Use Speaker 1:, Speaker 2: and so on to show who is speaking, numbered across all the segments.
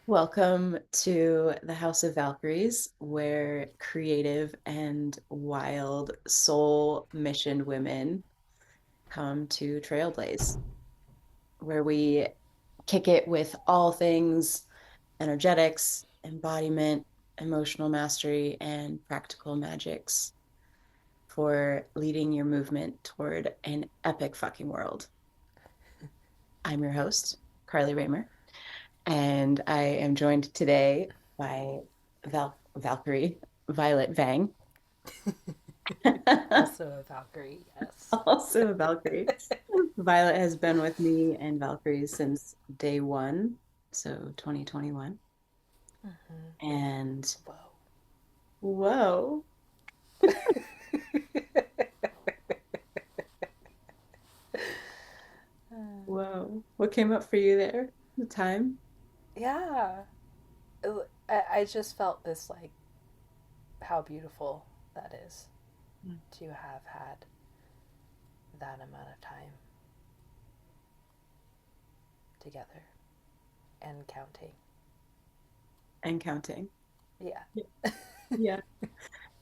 Speaker 1: Welcome to the House of Valkyries, where creative and wild soul missioned women come to trailblaze, where we kick it with all things energetics, embodiment, emotional mastery, and practical magics for leading your movement toward an epic fucking world. I'm your host, Carlyraemer, and I am joined today by Valkyrie, Violet Vang,
Speaker 2: Also a Valkyrie, yes.
Speaker 1: also a Valkyrie. Violet has been with me and Valkyrie since day one, so 2021. And
Speaker 2: Whoa.
Speaker 1: whoa, whoa, what came up for you there? The time?
Speaker 2: Yeah. I just felt this, like, how beautiful that is to have had that amount of time together and counting.
Speaker 1: And counting.
Speaker 2: Yeah.
Speaker 1: Yeah.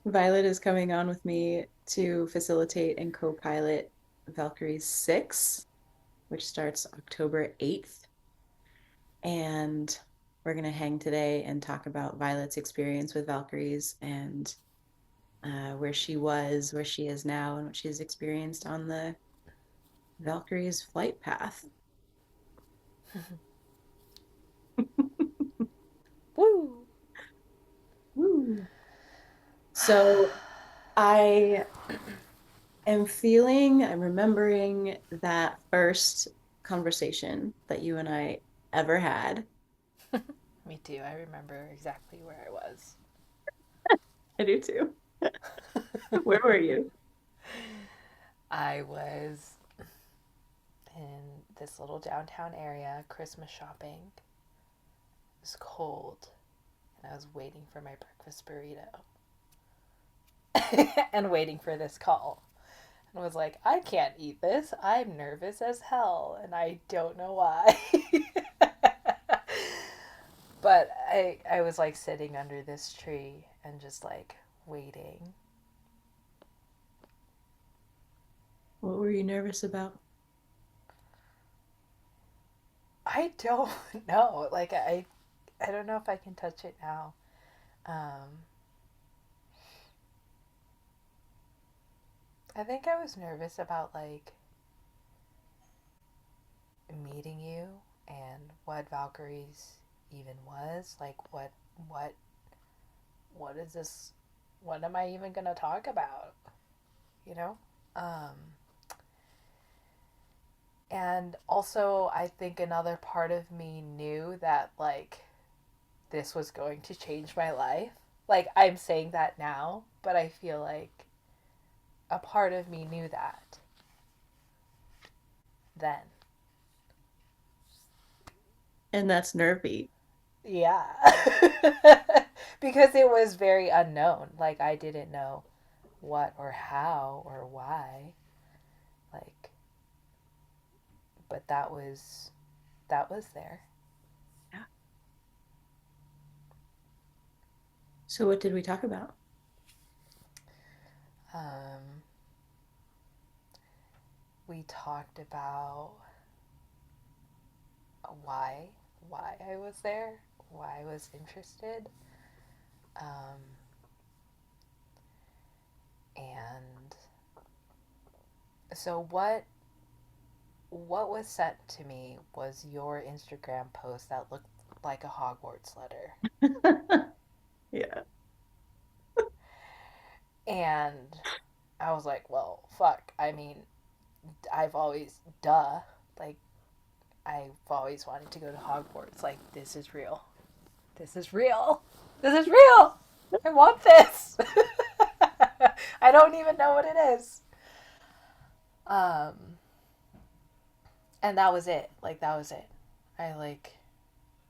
Speaker 1: Violet is coming on with me to facilitate and co-pilot Valkyrie 6, which starts October 8th. And we're going to hang today and talk about Violet's experience with Valkyries and where she was, where she is now, and what she's experienced on the Valkyrie's flight path.
Speaker 2: Woo!
Speaker 1: Woo. So I I'm remembering that first conversation that you and I ever had.
Speaker 2: Me too. I remember exactly where I was.
Speaker 1: I do too. Where were you?
Speaker 2: I was in this little downtown area, Christmas shopping. It was cold, and I was waiting for my breakfast burrito and waiting for this call. And was like, I can't eat this. I'm nervous as hell, and I don't know why. But I was like sitting under this tree and just like waiting.
Speaker 1: What were you nervous about?
Speaker 2: I don't know. I don't know if I can touch it now. Um, I think I was nervous about like meeting you and what Valkyries even was. Like what what is this? What am I even gonna talk about? You know. Um, and also, I think another part of me knew that like this was going to change my life. Like I'm saying that now, but I feel like a part of me knew that then.
Speaker 1: And that's nervy.
Speaker 2: Yeah. Because it was very unknown. Like I didn't know what or how or why. Like but that was there.
Speaker 1: Yeah. So what did we talk about?
Speaker 2: Um we talked about why why I was there, why I was interested. Um and so what was sent to me was your Instagram post that looked like a Hogwarts letter.
Speaker 1: Yeah.
Speaker 2: And I was like, well, fuck. I mean, I've always, duh. Like, I've always wanted to go to Hogwarts. Like, this is real. This is real. This is real. I want this. I don't even know what it is. Um, and that was it. Like, that was it. I, like,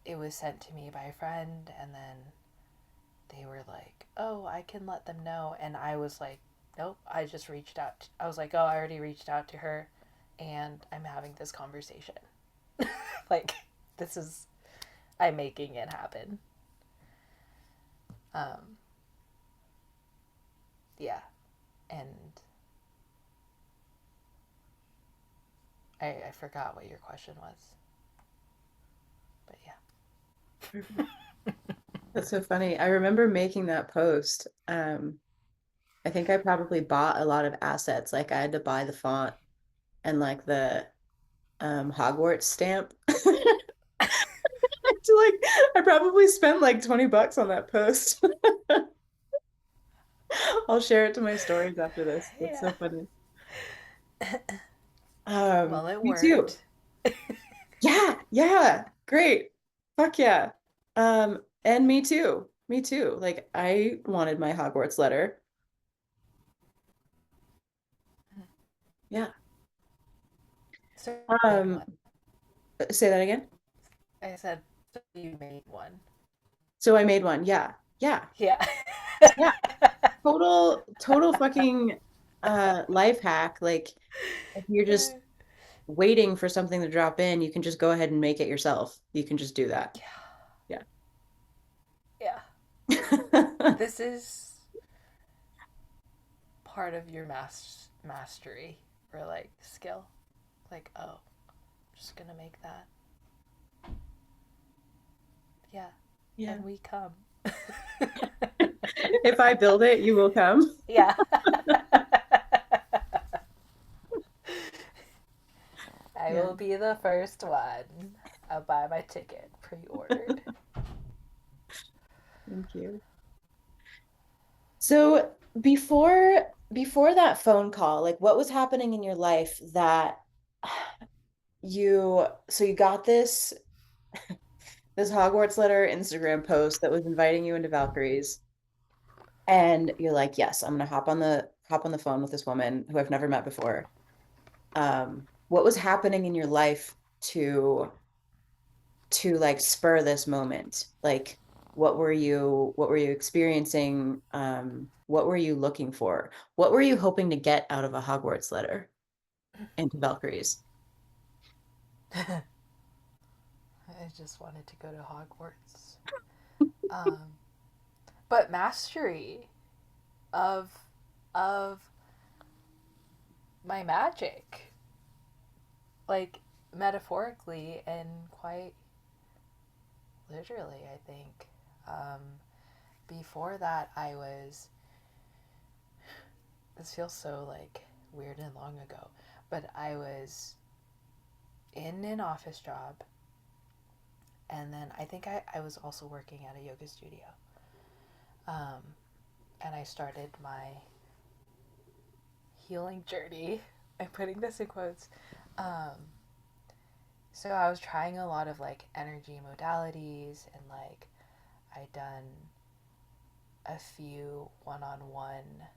Speaker 2: it was sent to me by a friend, and then they were like, oh, I can let them know. And I was like, nope, I just reached out. I was like, oh, I already reached out to her and I'm having this conversation. Like, this is, I'm making it happen. Um, yeah, and I forgot what your question was, but
Speaker 1: That's so funny. I remember making that post. I think I probably bought a lot of assets. Like I had to buy the font and like the Hogwarts stamp. To like I probably spent like 20 bucks on that post. I'll share it to my stories after this. That's
Speaker 2: yeah.
Speaker 1: so funny.
Speaker 2: Well, it
Speaker 1: Me too.
Speaker 2: worked.
Speaker 1: Yeah, yeah. Great. Fuck yeah. And me too. Me too. Like I wanted my Hogwarts letter. Yeah.
Speaker 2: So you made
Speaker 1: Um,
Speaker 2: one.
Speaker 1: say that again.
Speaker 2: I said, so you made one.
Speaker 1: So I made one. Yeah. Yeah.
Speaker 2: Yeah.
Speaker 1: Yeah. Total fucking life hack. Like if you're just waiting for something to drop in, you can just go ahead and make it yourself. You can just do that. Yeah.
Speaker 2: Yeah. This is part of your mastery or like skill. Like, oh, I'm just gonna make that. Yeah.
Speaker 1: Yeah.
Speaker 2: And we come.
Speaker 1: If I build it, you will come.
Speaker 2: Yeah. I
Speaker 1: Yeah.
Speaker 2: will be the first one. I'll buy my ticket pre ordered.
Speaker 1: Thank you. So before that phone call, like what was happening in your life that you got this Hogwarts letter Instagram post that was inviting you into Valkyries, and you're like, yes, I'm gonna hop on the phone with this woman who I've never met before. What was happening in your life to like spur this moment? Like what were you experiencing? What were you looking for? What were you hoping to get out of a Hogwarts letter into Valkyries?
Speaker 2: I just wanted to go to Hogwarts. Um, but mastery of of my magic, like metaphorically and quite literally, I think. Um, Before that, I was. This feels so like weird and long ago, but I was in an office job, and then I think I was also working at a yoga studio. Um, and I started my healing journey. I'm putting this in quotes. Um, so I was trying a lot of like energy modalities, and like I done a few one-on-one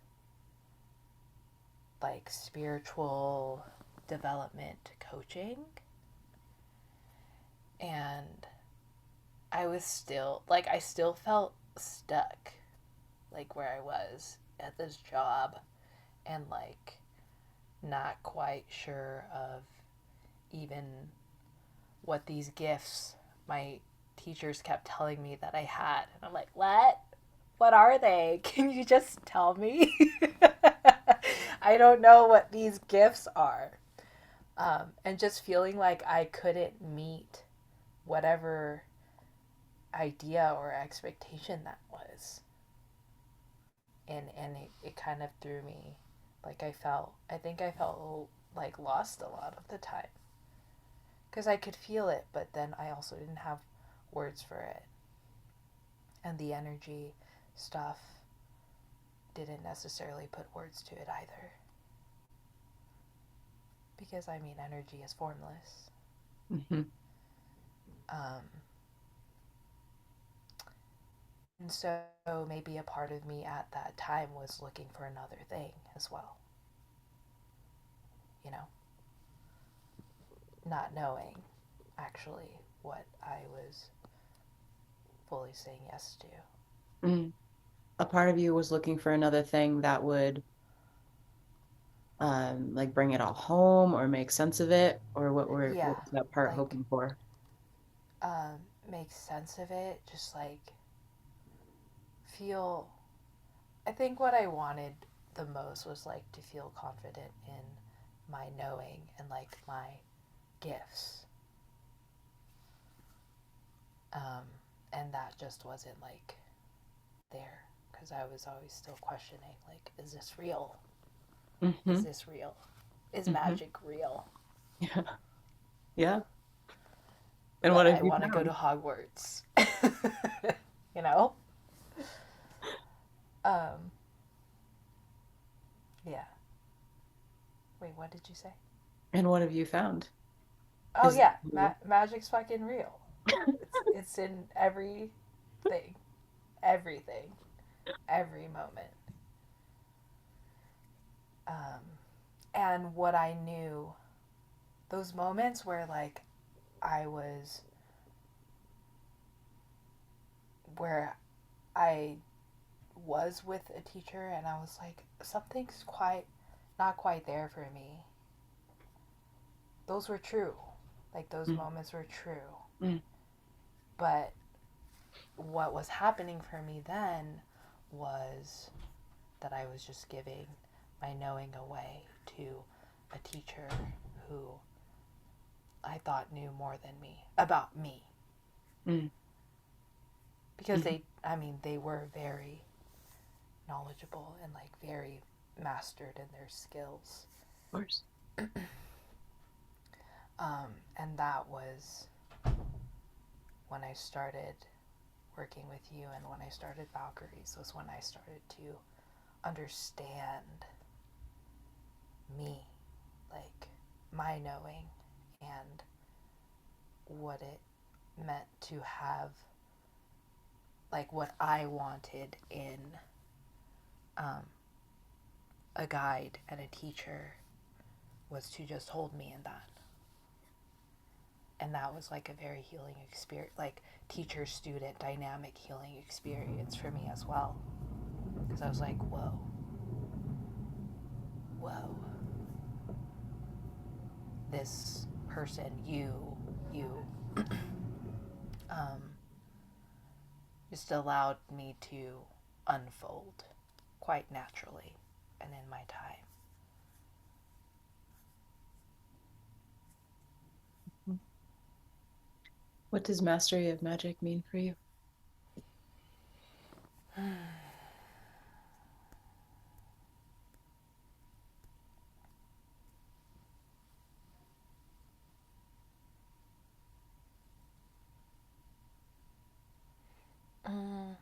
Speaker 2: like spiritual development coaching, and I was still like I still felt stuck like where I was at this job, and like not quite sure of even what these gifts my teachers kept telling me that I had. And I'm like, what? What are they? Can you just tell me? I don't know what these gifts are. And just feeling like I couldn't meet whatever idea or expectation that was. And it kind of threw me. Like I think I felt like lost a lot of the time. Because I could feel it, but then I also didn't have words for it. And the energy stuff didn't necessarily put words to it either. Because I mean, energy is formless.
Speaker 1: Mhm.
Speaker 2: Um, and so maybe a part of me at that time was looking for another thing as well. You know, not knowing actually what I was fully saying yes to.
Speaker 1: Mm. A part of you was looking for another thing that would like bring it all home or make sense of it, or what
Speaker 2: Yeah,
Speaker 1: was that part
Speaker 2: like
Speaker 1: hoping for?
Speaker 2: um, make sense of it, just like feel. I think what I wanted the most was like to feel confident in my knowing and like my gifts. Um, and that just wasn't like there because I was always still questioning like, is this real? Is
Speaker 1: Hmm.
Speaker 2: this real? Is
Speaker 1: Hmm.
Speaker 2: magic real?
Speaker 1: Yeah. Yeah. And
Speaker 2: But
Speaker 1: what have
Speaker 2: I
Speaker 1: you
Speaker 2: want to go to
Speaker 1: found?
Speaker 2: Hogwarts. you know? Um, yeah. Wait, what did you say?
Speaker 1: And what have you found?
Speaker 2: Oh
Speaker 1: Is
Speaker 2: yeah,
Speaker 1: you?
Speaker 2: magic's fucking real. It's in everything, everything, every moment. Um, and what I knew, those moments where like I was, where I was with a teacher and I was like, something's quite not quite there for me. Those were true. Like those
Speaker 1: Mm,
Speaker 2: moments were true.
Speaker 1: mm,
Speaker 2: But what was happening for me then was that I was just giving my knowing away to a teacher who I thought knew more than me about me.
Speaker 1: mm,
Speaker 2: Because
Speaker 1: mhm.
Speaker 2: they were very knowledgeable and like very mastered in their skills.
Speaker 1: Of course.
Speaker 2: And that was when I started working with you and when I started Valkyries was when I started to understand me, like my knowing and what it meant to have, like what I wanted in um, a guide and a teacher was to just hold me in that. And that was like a very healing experience, like teacher student dynamic healing experience for me as well. Because I was like, whoa, whoa, this person, you, um, just allowed me to unfold quite naturally and in my time.
Speaker 1: Mm. What does mastery of magic mean for you?
Speaker 2: Mm,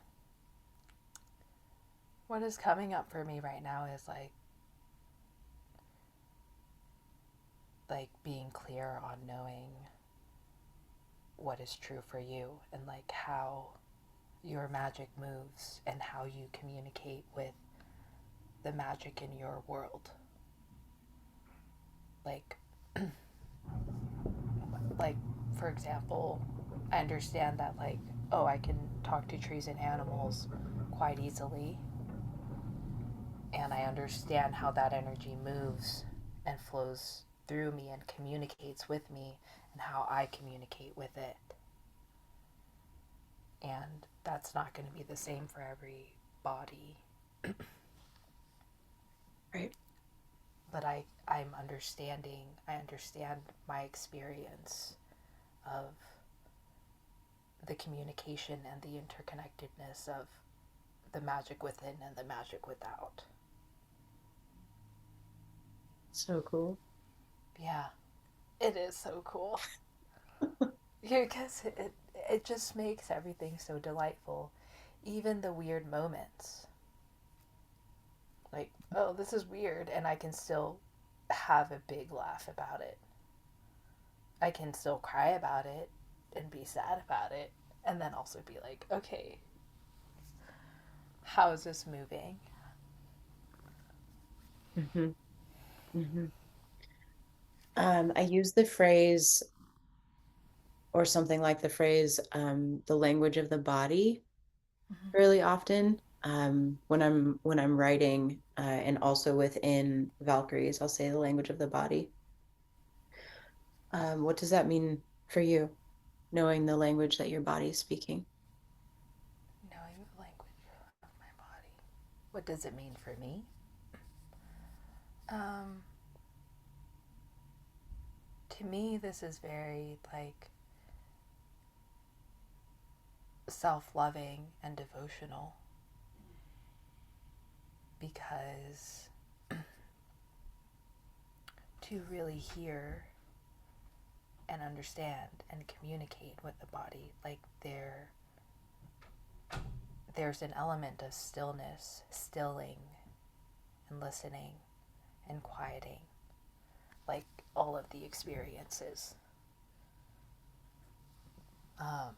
Speaker 2: what is coming up for me right now is like being clear on knowing what is true for you and like how your magic moves and how you communicate with the magic in your world. Like like for example, I understand that like, oh, I can talk to trees and animals quite easily and I understand how that energy moves and flows through me and communicates with me and how I communicate with it. And that's not going to be the same for every body.
Speaker 1: Right.
Speaker 2: But I understand my experience of the communication and the interconnectedness of the magic within and the magic without.
Speaker 1: So cool.
Speaker 2: Yeah, it is so cool. Yeah, because it just makes everything so delightful. Even the weird moments. Like, oh, this is weird, and I can still have a big laugh about it. I can still cry about it and be sad about it, and then also be like, okay, how is this moving?
Speaker 1: Hmm. Hmm. I use the phrase or something like the phrase, the language of the body
Speaker 2: Mm-hmm.
Speaker 1: really often. When I'm writing, and also within Valkyries, I'll say the language of the body. What does that mean for you? knowing the language that your body's speaking.
Speaker 2: Knowing the language of my body. What does it mean for me? Um, to me, this is very like self loving and devotional because to really hear and understand and communicate with the body, like there's an element of stillness, stilling and listening and quieting, like all of the experiences. Um,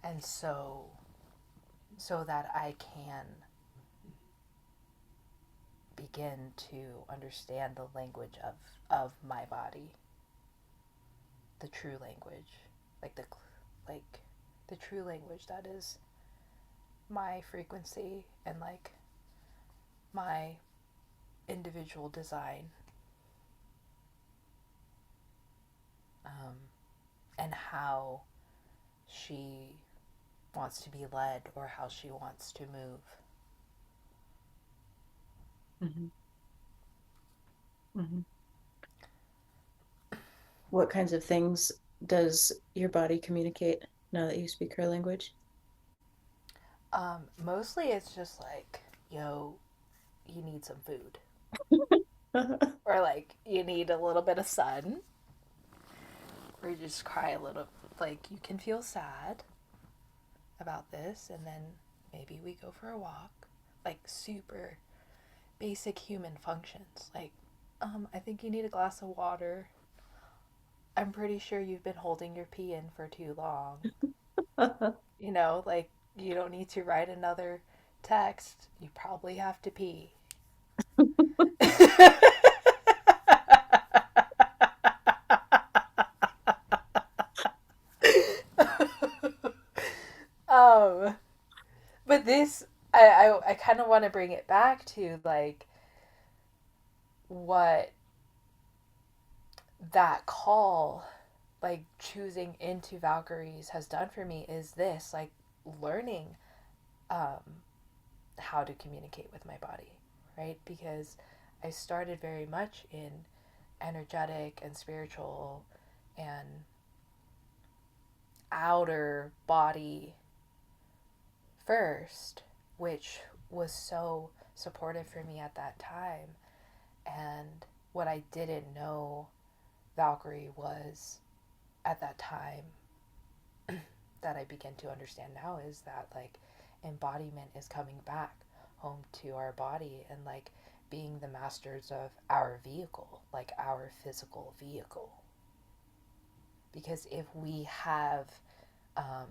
Speaker 2: and so that I can begin to understand the language of my body, the true language, like like the true language that is my frequency and like my individual design, um, and how she wants to be led or how she wants to move.
Speaker 1: Hmm. Hmm. What kinds of things does your body communicate now that you speak her language?
Speaker 2: Mostly it's just like, yo, you need some food. Or like, you need a little bit of sun. Or you just cry a little. Like, you can feel sad about this, and then maybe we go for a walk. Like, super basic human functions. Like, I think you need a glass of water. I'm pretty sure you've been holding your pee in for too long. Like, you don't need to write another text. You probably have to pee. um, but this, I kind of want to bring it back to like what that call, like choosing into Valkyries, has done for me is this, like learning um, how to communicate with my body, right? Because I started very much in energetic and spiritual and outer body first, which was so supportive for me at that time. And what I didn't know Valkyrie was at that time that I begin to understand now is that like embodiment is coming back home to our body and like being the masters of our vehicle, like our physical vehicle. Because if we have um,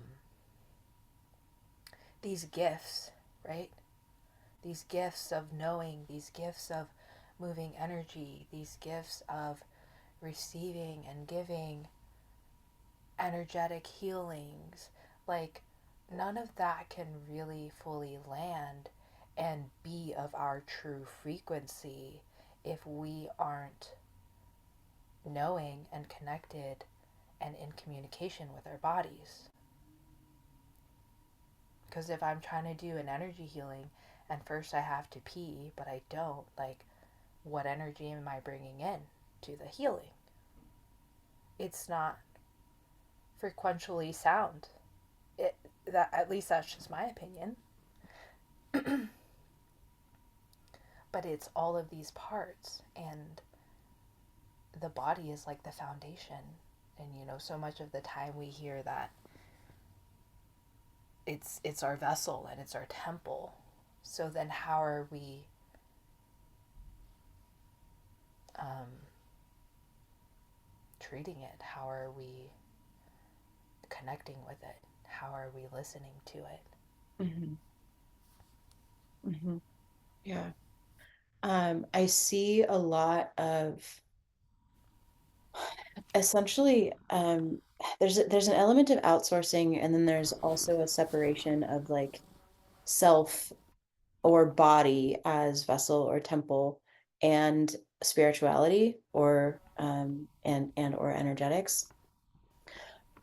Speaker 2: these gifts, right? These gifts of knowing, these gifts of moving energy, these gifts of receiving and giving energetic healings, like none of that can really fully land and be of our true frequency if we aren't knowing and connected and in communication with our bodies. Because if I'm trying to do an energy healing and first I have to pee, but I don't, like, what energy am I bringing in to the healing? It's not frequentially sound. It that at least that's just my opinion. But it's all of these parts, and the body is like the foundation. And so much of the time we hear that it's our vessel and it's our temple. So then how are we um, treating it? How are we connecting with it? How are we listening to it?
Speaker 1: Hmm. Hmm. Yeah. I see a lot of essentially there's an element of outsourcing, and then there's also a separation of like self or body as vessel or temple and spirituality or and or energetics.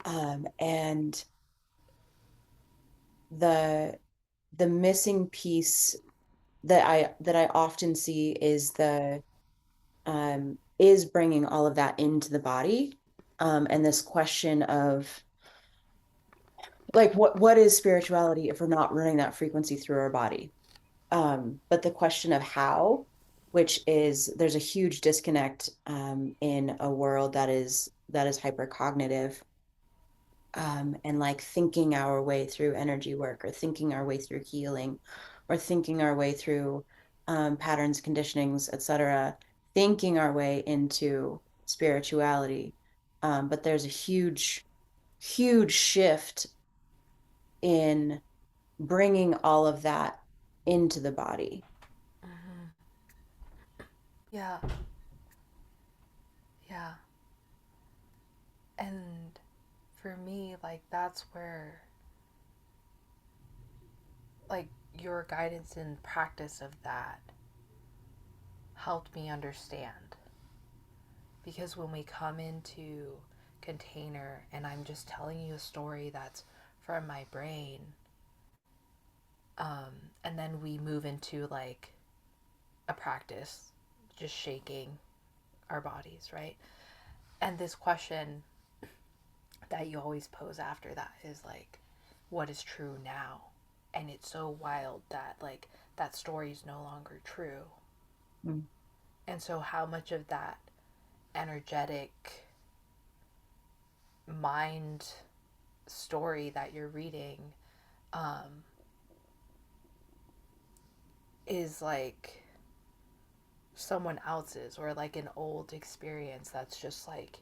Speaker 1: And the the missing piece that I often see is the is bringing all of that into the body. And this question of like what is spirituality if we're not running that frequency through our body? But the question of how, which is there's a huge disconnect in a world that is hypercognitive, and like thinking our way through energy work or thinking our way through healing or thinking our way through patterns, conditionings, etc., thinking our way into spirituality. But there's a huge shift in bringing all of that into the body.
Speaker 2: Mm-hmm. Yeah, yeah. And for me, like, that's where, like, your guidance and practice of that helped me understand. Because when we come into container and I'm just telling you a story that's from my brain, and then we move into like a practice, just shaking our bodies, right? And this question that you always pose after that is like, what is true now? And it's so wild that like that story is no longer true.
Speaker 1: Mm.
Speaker 2: And so, how much of that energetic mind story that you're reading um, is like someone else's or like an old experience that's just like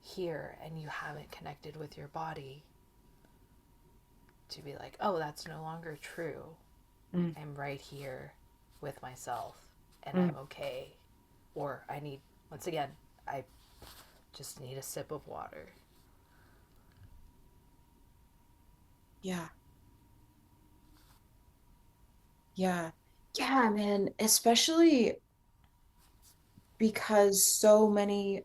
Speaker 2: here and you haven't connected with your body to be like, oh, that's no longer true.
Speaker 1: Mm.
Speaker 2: I'm right here with myself and I'm
Speaker 1: Mm.
Speaker 2: okay. Or I need, once again, I just need a sip of water.
Speaker 1: Yeah. Yeah. Yeah, man, especially because so many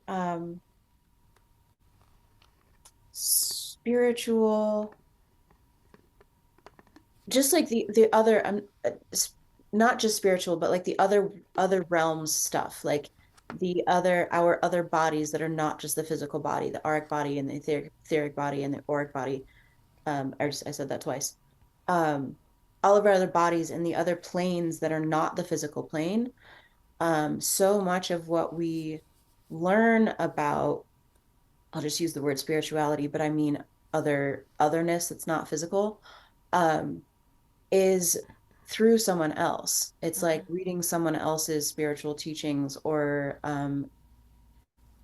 Speaker 1: spiritual, just like the other not just spiritual, but like the other realms stuff, like the other our other bodies that are not just the physical body, the auric body and the etheric body and the auric body. I said that twice. Um, all of our other bodies and the other planes that are not the physical plane. So much of what we learn about, I'll just use the word spirituality, but I mean otherness that's not physical, um, is through someone else. It's like
Speaker 2: Mm-hmm.
Speaker 1: reading someone else's spiritual teachings or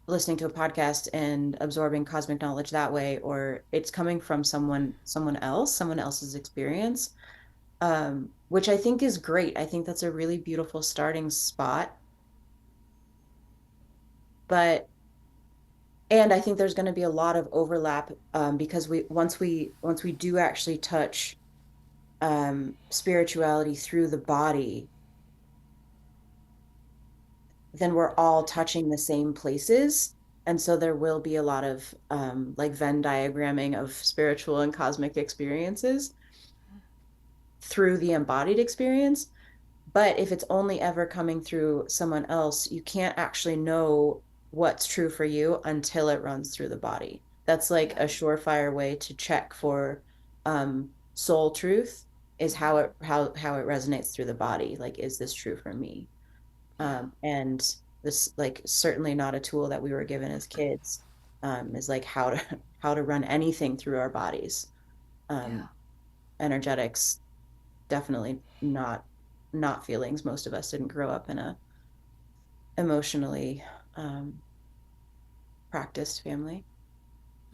Speaker 1: listening to a podcast and absorbing cosmic knowledge that way, or it's coming from someone else's experience, which I think is great. I think that's a really beautiful starting spot. But and I think there's going to be a lot of overlap because we do actually touch spirituality through the body, then we're all touching the same places. And so there will be a lot of like Venn diagramming of spiritual and cosmic experiences through the embodied experience. But if it's only ever coming through someone else, you can't actually know what's true for you until it runs through the body. That's like
Speaker 2: Yeah.
Speaker 1: a surefire way to check for soul truth is
Speaker 2: Mm-hmm.
Speaker 1: how it resonates through the body. Like, is this true for me?
Speaker 2: Yeah.
Speaker 1: And this like certainly not a tool that we were given as kids, is like how to run anything through our bodies.
Speaker 2: Yeah.
Speaker 1: Um, energetics, definitely not feelings. Most of us didn't grow up in a emotionally um, practiced family.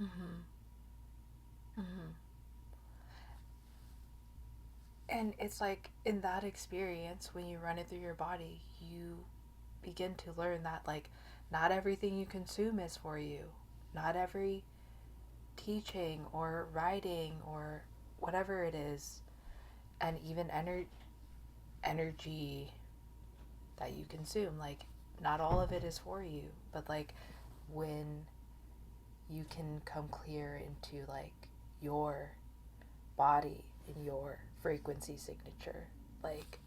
Speaker 2: Mm-hmm. Mm-hmm. And it's like in that experience, when you run it through your body, you begin to learn that, like, not everything you consume is for you. Not every teaching or writing or whatever it is, and even energy that you consume, like, not all of it is for you, but like when you can come clear into like your body and your frequency signature, like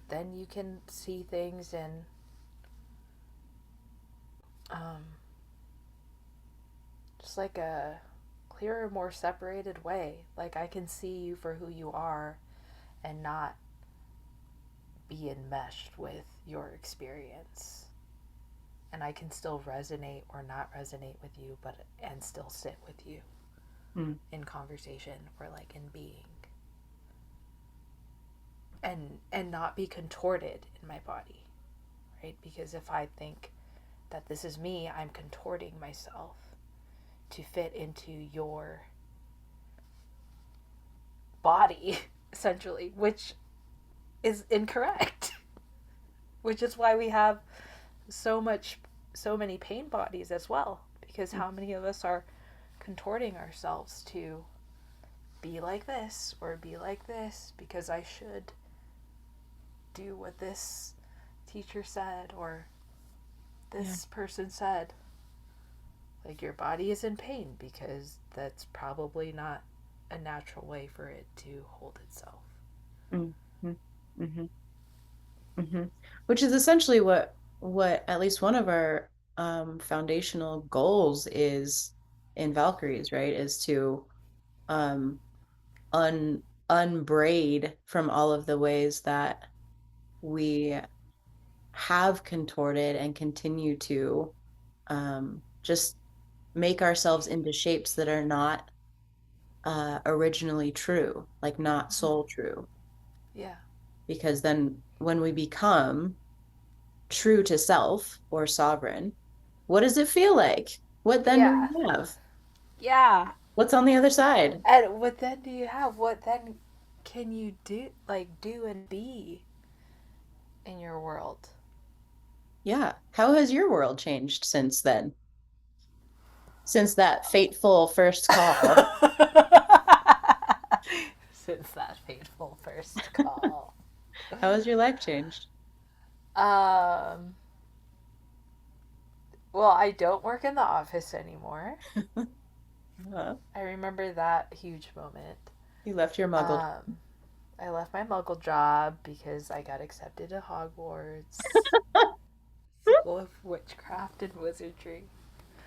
Speaker 2: then you can see things in um, just like a clearer, more separated way. Like I can see you for who you are and not be enmeshed with your experience. And I can still resonate or not resonate with you, but and still sit with you
Speaker 1: Mm.
Speaker 2: in conversation or like in being. And not be contorted in my body, right? Because if I think that this is me, I'm contorting myself to fit into your body essentially, which is incorrect. Which is why we have so many pain bodies as well, because how many of us are contorting ourselves to be like this or be like this because I should do what this teacher said or
Speaker 1: Yeah.
Speaker 2: this person said. Like your body is in pain because that's probably not a natural way for it to hold itself.
Speaker 1: Mm-hmm. Mm-hmm. Mm-hmm. Which is essentially what at least one of our foundational goals is in Valkyries, right? Is to um unbraid from all of the ways that we have contorted and continue to just make ourselves into shapes that are not originally true, like not
Speaker 2: Mm-hmm.
Speaker 1: soul true.
Speaker 2: Yeah.
Speaker 1: Because then when we become true to self or sovereign, what does it feel like? What then do
Speaker 2: Yeah.
Speaker 1: we have?
Speaker 2: Yeah.
Speaker 1: What's on the other side?
Speaker 2: And what then do you have? What then can you do, like, do and be in your world?
Speaker 1: Yeah. How has your world changed since then? Since that fateful first call?
Speaker 2: Since that fateful first call.
Speaker 1: How has your life changed?
Speaker 2: Um, well, I don't work in the office anymore.
Speaker 1: Uh,
Speaker 2: I remember that huge moment.
Speaker 1: you left your muggle.
Speaker 2: Um, I left my muggle job because I got accepted to Hogwarts School of Witchcraft and Wizardry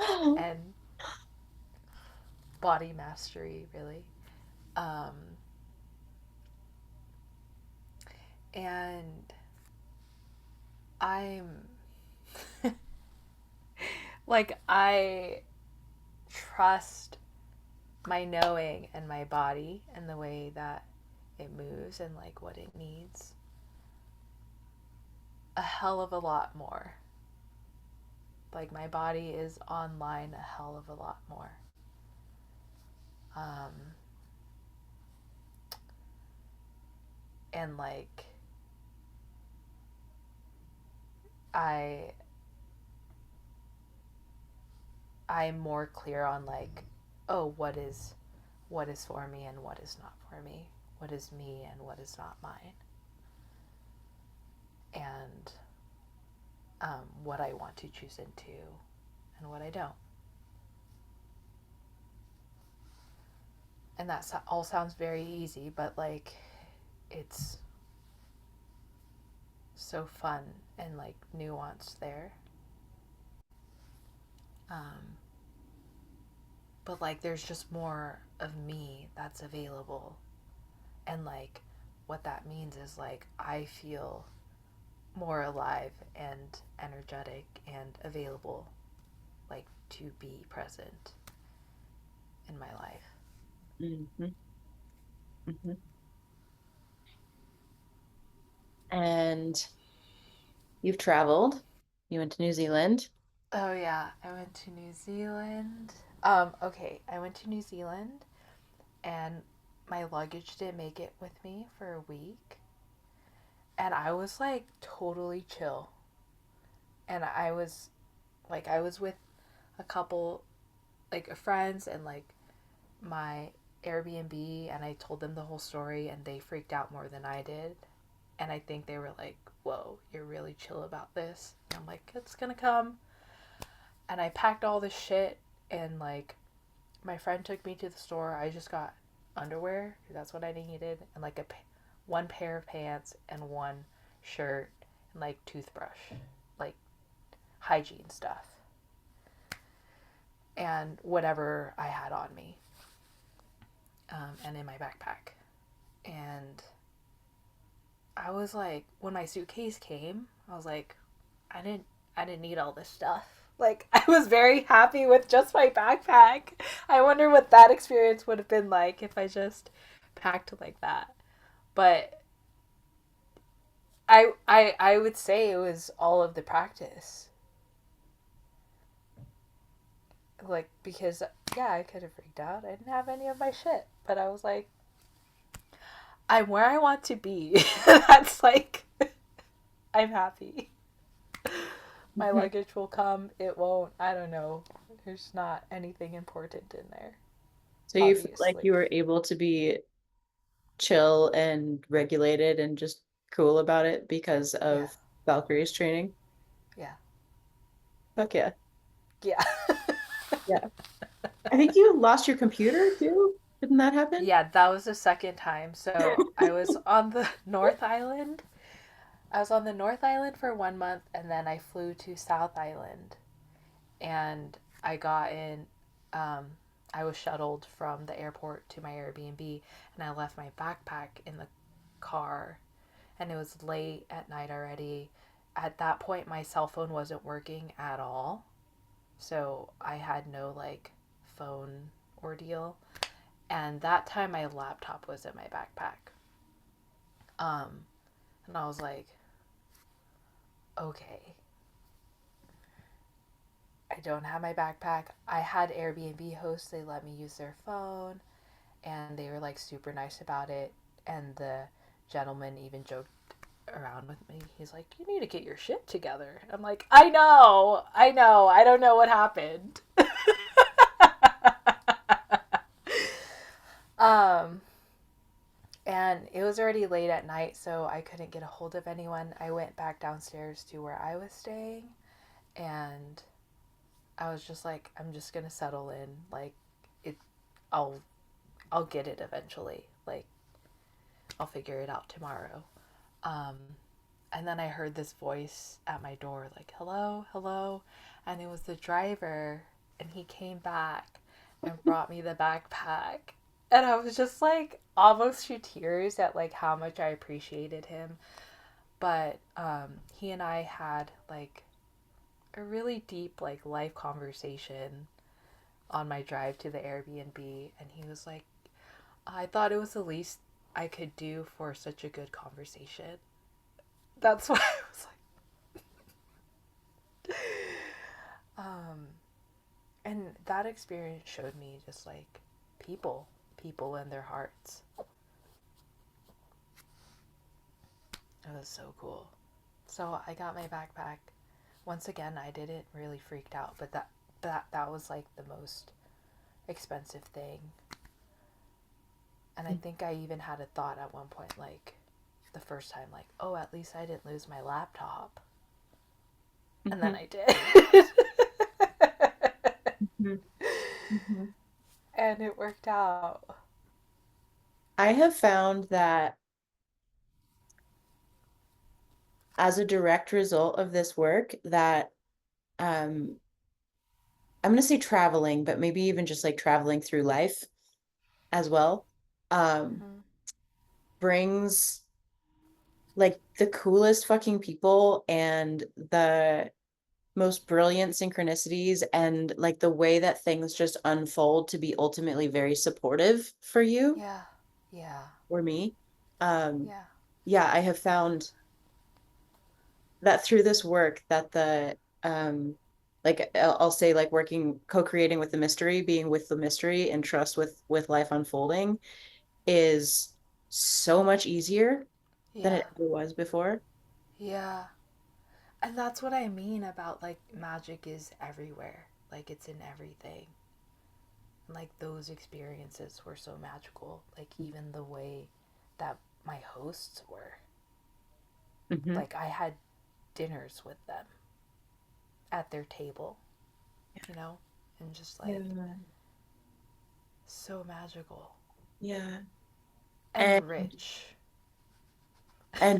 Speaker 2: and body mastery, really. Um, and I'm like, I trust my knowing and my body and the way that it moves and like what it needs a hell of a lot more. Like, my body is online a hell of a lot more. Um, and like, I I'm more clear on like, oh, what is for me and what is not for me, what is me and what is not mine, and what I want to choose into and what I don't. And that all sounds very easy, but like, it's so fun and like nuanced there. Um, but like, there's just more of me that's available, and like, what that means is like I feel more alive and energetic and available, like to be present in my life.
Speaker 1: Mhm, mhm. And you've traveled. You went to New Zealand.
Speaker 2: Oh yeah, I went to New Zealand. Okay, I went to New Zealand and my luggage didn't make it with me for a week. And I was like totally chill. And I was with a couple like friends and like my Airbnb, and I told them the whole story and they freaked out more than I did. And I think they were like, whoa, you're really chill about this. And I'm like, it's gonna come. And I packed all this shit, and like my friend took me to the store. I just got underwear, that's what I needed, and like one pair of pants and one shirt and like toothbrush, like hygiene stuff, and whatever I had on me, and in my backpack. And I was like, when my suitcase came, I was like, I didn't, I didn't need all this stuff. Like, I was very happy with just my backpack. I wonder what that experience would have been like if I just packed like that. But I would say it was all of the practice. Like, because yeah, I could have freaked out. I didn't have any of my shit, but I was like, I'm where I want to be. That's like, I'm happy. My
Speaker 1: Mhm.
Speaker 2: luggage will come. It won't. I don't know. There's not anything important in there,
Speaker 1: So you feel like
Speaker 2: obviously.
Speaker 1: you were able to be chill and regulated and just cool about it because
Speaker 2: Yeah.
Speaker 1: of Valkyrie's training.
Speaker 2: Yeah.
Speaker 1: Fuck yeah.
Speaker 2: Yeah.
Speaker 1: Yeah. I think you lost your computer too. Didn't that happen?
Speaker 2: Yeah, that was the second time. So I was on the North Island. I was on the North Island for 1 month, and then I flew to South Island, and I got in. Um, I was shuttled from the airport to my Airbnb, and I left my backpack in the car, and it was late at night already. At that point, my cell phone wasn't working at all, so I had no like phone ordeal. And that time, my laptop was in my backpack. Um, and I was like, okay, I don't have my backpack. I had Airbnb hosts, they let me use their phone, and they were like super nice about it. And the gentleman even joked around with me. He's like, you need to get your shit together. I'm like, I know, I don't know what happened. um, and it was already late at night, so I couldn't get a hold of anyone. I went back downstairs to where I was staying, and I was just like, I'm just gonna settle in. Like, it, I'll, I'll get it eventually. Like, I'll figure it out tomorrow. Um, and then I heard this voice at my door, like, hello, hello. And it was the driver. And he came back and brought me the backpack. And I was just like almost to tears at like how much I appreciated him. But he and I had like a really deep like life conversation on my drive to the Airbnb. And he was like, I thought it was the least I could do for such a good conversation. That's why I was like, and that experience showed me just like people and their hearts. It was so cool. So I got my backpack. Once again, I didn't really freaked out, but that was like the most expensive thing. And I think I even had a thought at one point, like the first time, like, oh, at least I didn't lose my laptop. And then
Speaker 1: Mhm.
Speaker 2: I did.
Speaker 1: Mhm. Mhm.
Speaker 2: And it worked out.
Speaker 1: I have found that as a direct result of this work that um I'm going to say traveling, but maybe even just like traveling through life as well, um,
Speaker 2: Mm-hmm.
Speaker 1: brings like the coolest fucking people and the most brilliant synchronicities and like the way that things just unfold to be ultimately very supportive for you
Speaker 2: Yeah. Yeah.
Speaker 1: or me. Um,
Speaker 2: Yeah.
Speaker 1: yeah, I have found that through this work that the like I'll say like working co-creating with the mystery, being with the mystery and trust with life unfolding is so much easier than
Speaker 2: Yeah.
Speaker 1: it ever was before.
Speaker 2: Yeah. And that's what I mean about like magic is everywhere. Like it's in everything. And like those experiences were so magical. Like even the way that my hosts were.
Speaker 1: Hmm.
Speaker 2: Like I had dinners with them at their table, you know, and just like
Speaker 1: Yeah.
Speaker 2: so magical
Speaker 1: Yeah.
Speaker 2: and
Speaker 1: And
Speaker 2: rich.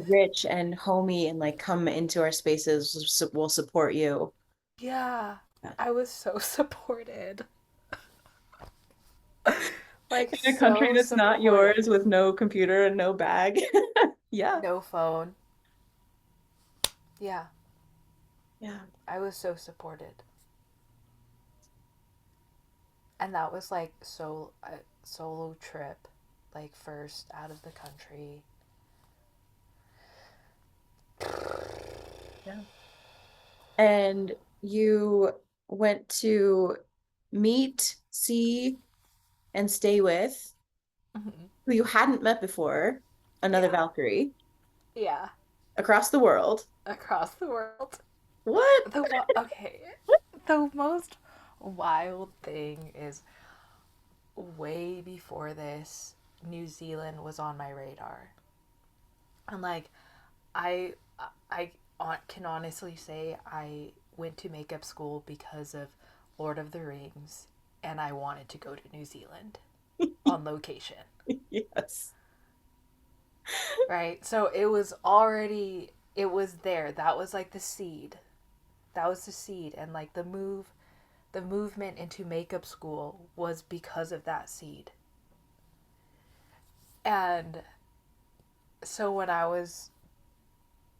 Speaker 1: rich and homey and like come into our spaces, will support you.
Speaker 2: Yeah,
Speaker 1: Yeah.
Speaker 2: I was so supported. Like
Speaker 1: In a country
Speaker 2: so
Speaker 1: that's not
Speaker 2: supported.
Speaker 1: yours with no computer and no bag. Yeah.
Speaker 2: No phone. Yeah,
Speaker 1: Yeah.
Speaker 2: I was so supported. And that was like so a solo trip, like first out of the country.
Speaker 1: Yeah. And you went to meet, see, and stay with
Speaker 2: Mhm.
Speaker 1: who you hadn't met before, another
Speaker 2: Yeah,
Speaker 1: Valkyrie,
Speaker 2: yeah,
Speaker 1: across the world.
Speaker 2: across the world.
Speaker 1: What?
Speaker 2: Okay, the most wild thing is way before this, New Zealand was on my radar, and like I I can honestly say I went to makeup school because of Lord of the Rings, and I wanted to go to New Zealand on location.
Speaker 1: Yes.
Speaker 2: Right? So it was already, it was there. That was like the seed. That was the seed, and like the movement into makeup school was because of that seed. And so when I was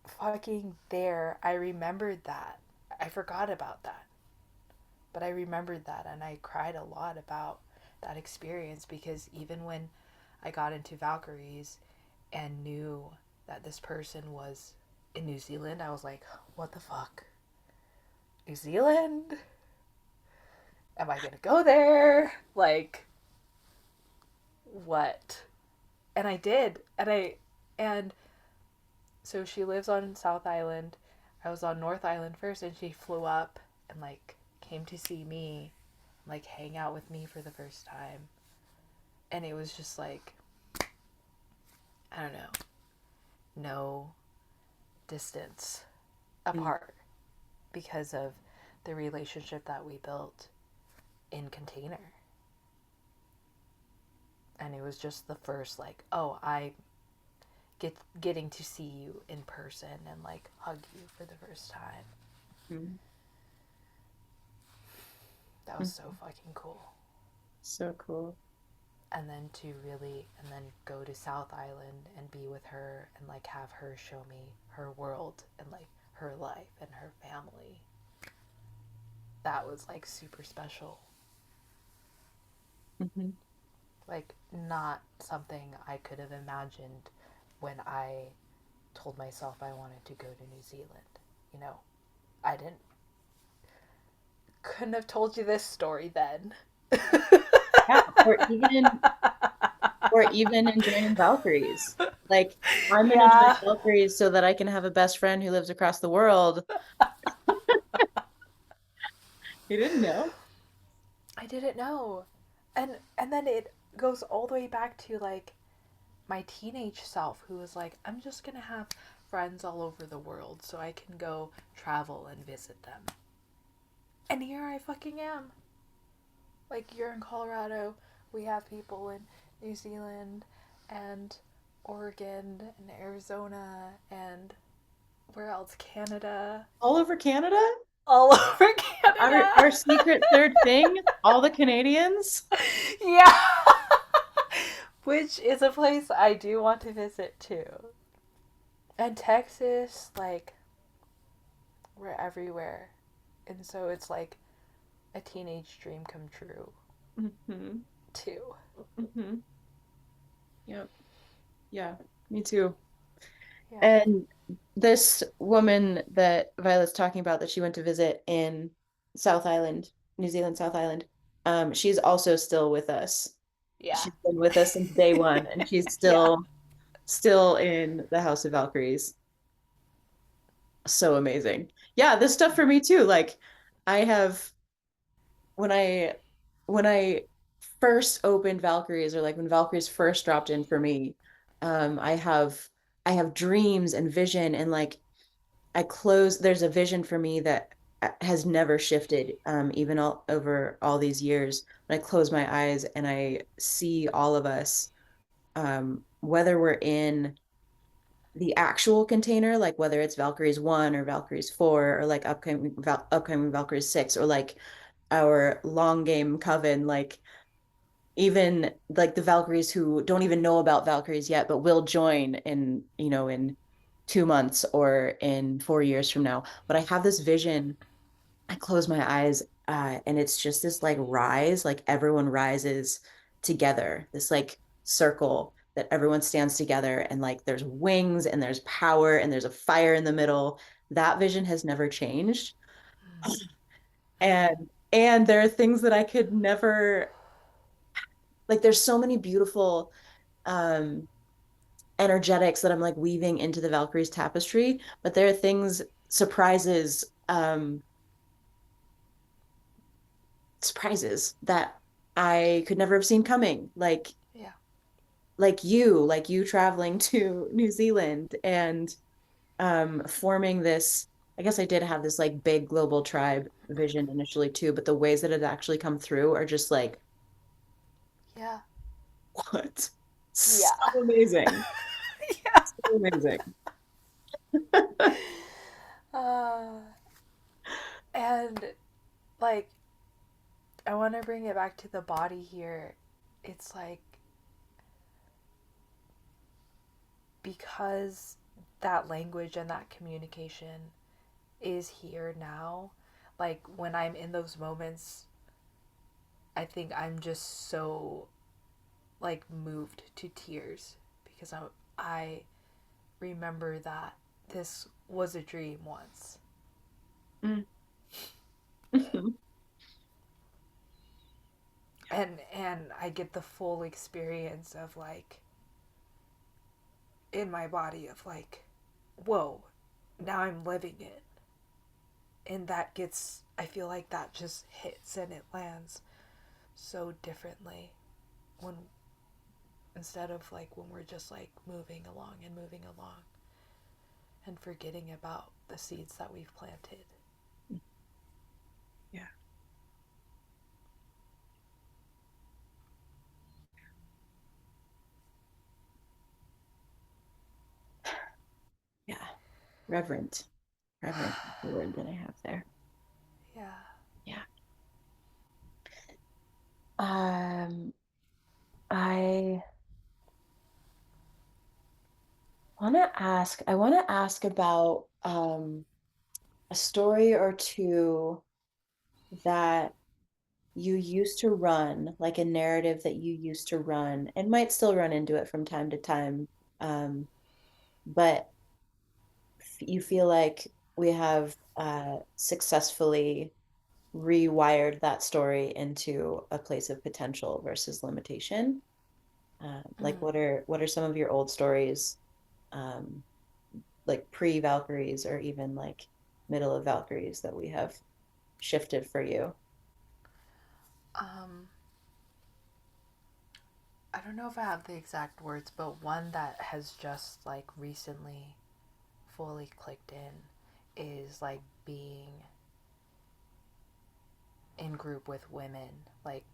Speaker 2: fucking there, I remembered that. I forgot about that. But I remembered that, and I cried a lot about that experience because even when I got into Valkyries and knew that this person was in New Zealand, I was like, what the fuck? New Zealand? Am I gonna go there? Like, what? And I did. And so she lives on South Island. I was on North Island first, and she flew up and like came to see me, like hang out with me for the first time. And it was just like, I don't know, no distance
Speaker 1: Mm.
Speaker 2: apart because of the relationship that we built in container. And it was just the first like, oh, I getting to see you in person and like hug you for the first time.
Speaker 1: Mm.
Speaker 2: That was so
Speaker 1: Mm.
Speaker 2: fucking cool.
Speaker 1: So cool.
Speaker 2: And then to really, and then go to South Island and be with her and like have her show me her world and like her life and her family. That was like super special.
Speaker 1: Hmm.
Speaker 2: Like not something I could have imagined when I told myself I wanted to go to New Zealand. You know, I didn't, couldn't have told you this story then.
Speaker 1: Yeah. Or even in joining Valkyries. Like, I'm gonna join
Speaker 2: Yeah,
Speaker 1: Valkyries so that I can have a best friend who lives across the world. You didn't know?
Speaker 2: I didn't know. And then it goes all the way back to like my teenage self who was like, I'm just gonna have friends all over the world so I can go travel and visit them. And here I fucking am. Like, you're in Colorado, we have people in New Zealand and Oregon and Arizona and where else? Canada.
Speaker 1: All over Canada?
Speaker 2: All over
Speaker 1: Our
Speaker 2: Canada.
Speaker 1: secret third thing? All the Canadians?
Speaker 2: Yeah. Which is a place I do want to visit too. And Texas, like, we're everywhere. And so it's like a teenage dream come true
Speaker 1: Hmm.
Speaker 2: too.
Speaker 1: Hmm. Yep. Yeah, me too.
Speaker 2: Yeah.
Speaker 1: And this woman that Violet's talking about that she went to visit in South Island, New Zealand, South Island, she's also still with us.
Speaker 2: Yeah.
Speaker 1: She's been with us since day one, and she's
Speaker 2: Yeah.
Speaker 1: still in the House of Valkyries. So amazing. Yeah, this stuff for me too. Like, I have when I when I first opened Valkyries, or like when Valkyries first dropped in for me, I have I have dreams and vision, and like I close, there's a vision for me that has never shifted, even all over all these years. When I close my eyes and I see all of us, whether we're in the actual container, like whether it's Valkyries 1 or Valkyries 4 or like upcoming Valkyries 6 or like our long game coven, like even like the Valkyries who don't even know about Valkyries yet, but will join in, in 2 months or in 4 years from now. But I have this vision. I close my eyes, and it's just this like rise, like everyone rises together, this like circle that everyone stands together, and like there's wings and there's power and there's a fire in the middle. That vision has never changed. And there are things that I could never, like there's so many beautiful um energetics that I'm like weaving into the Valkyrie's tapestry, but there are things, surprises, surprises that I could never have seen coming.
Speaker 2: Yeah.
Speaker 1: Like you traveling to New Zealand and forming this. I guess I did have this like big global tribe vision initially too, but the ways that it actually come through are just like,
Speaker 2: Yeah.
Speaker 1: what? So
Speaker 2: Yeah.
Speaker 1: amazing.
Speaker 2: Yeah.
Speaker 1: So amazing.
Speaker 2: Uh, and like, I want to bring it back to the body here. It's like, because that language and that communication is here now, like when I'm in those moments, I think I'm just so like moved to tears because I remember that this was a dream once.
Speaker 1: Mm.
Speaker 2: And I get the full experience of like in my body of like, whoa, now I'm living it. And that gets, I feel like that just hits and it lands so differently when, instead of like when we're just like moving along and forgetting about the seeds that we've planted.
Speaker 1: Yeah. Yeah. Reverent. Reverent is the word that I have there.
Speaker 2: Yeah.
Speaker 1: Yeah. Um, I I want to ask about a story or two that you used to run, like a narrative that you used to run and might still run into it from time to time. But you feel like we have successfully rewired that story into a place of potential versus limitation. Like
Speaker 2: Mm.
Speaker 1: what are some of your old stories, um, like pre-Valkyries or even like middle of Valkyries that we have shifted for you?
Speaker 2: Um, I don't know if I have the exact words, but one that has just like recently fully clicked in is like being in group with women, like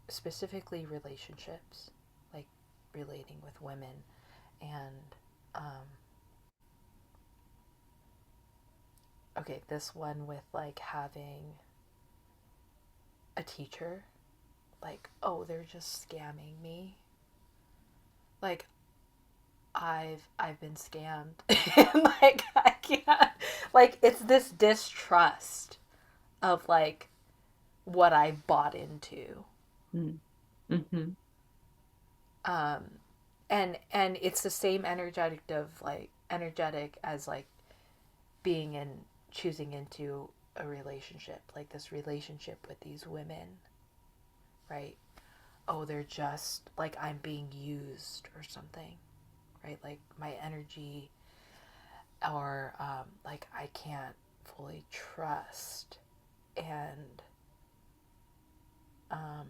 Speaker 2: specifically relationships, like relating with women. And um, okay, this one with like having a teacher, like, oh, they're just scamming me. Like, I've been scammed. And like I can't, like it's this distrust of like what I bought into.
Speaker 1: Mm. Hmm.
Speaker 2: Um and it's the same energetic as like being in choosing into a relationship, like this relationship with these women, right? Oh, they're just like I'm being used or something, right? Like my energy, or like I can't fully trust. And um,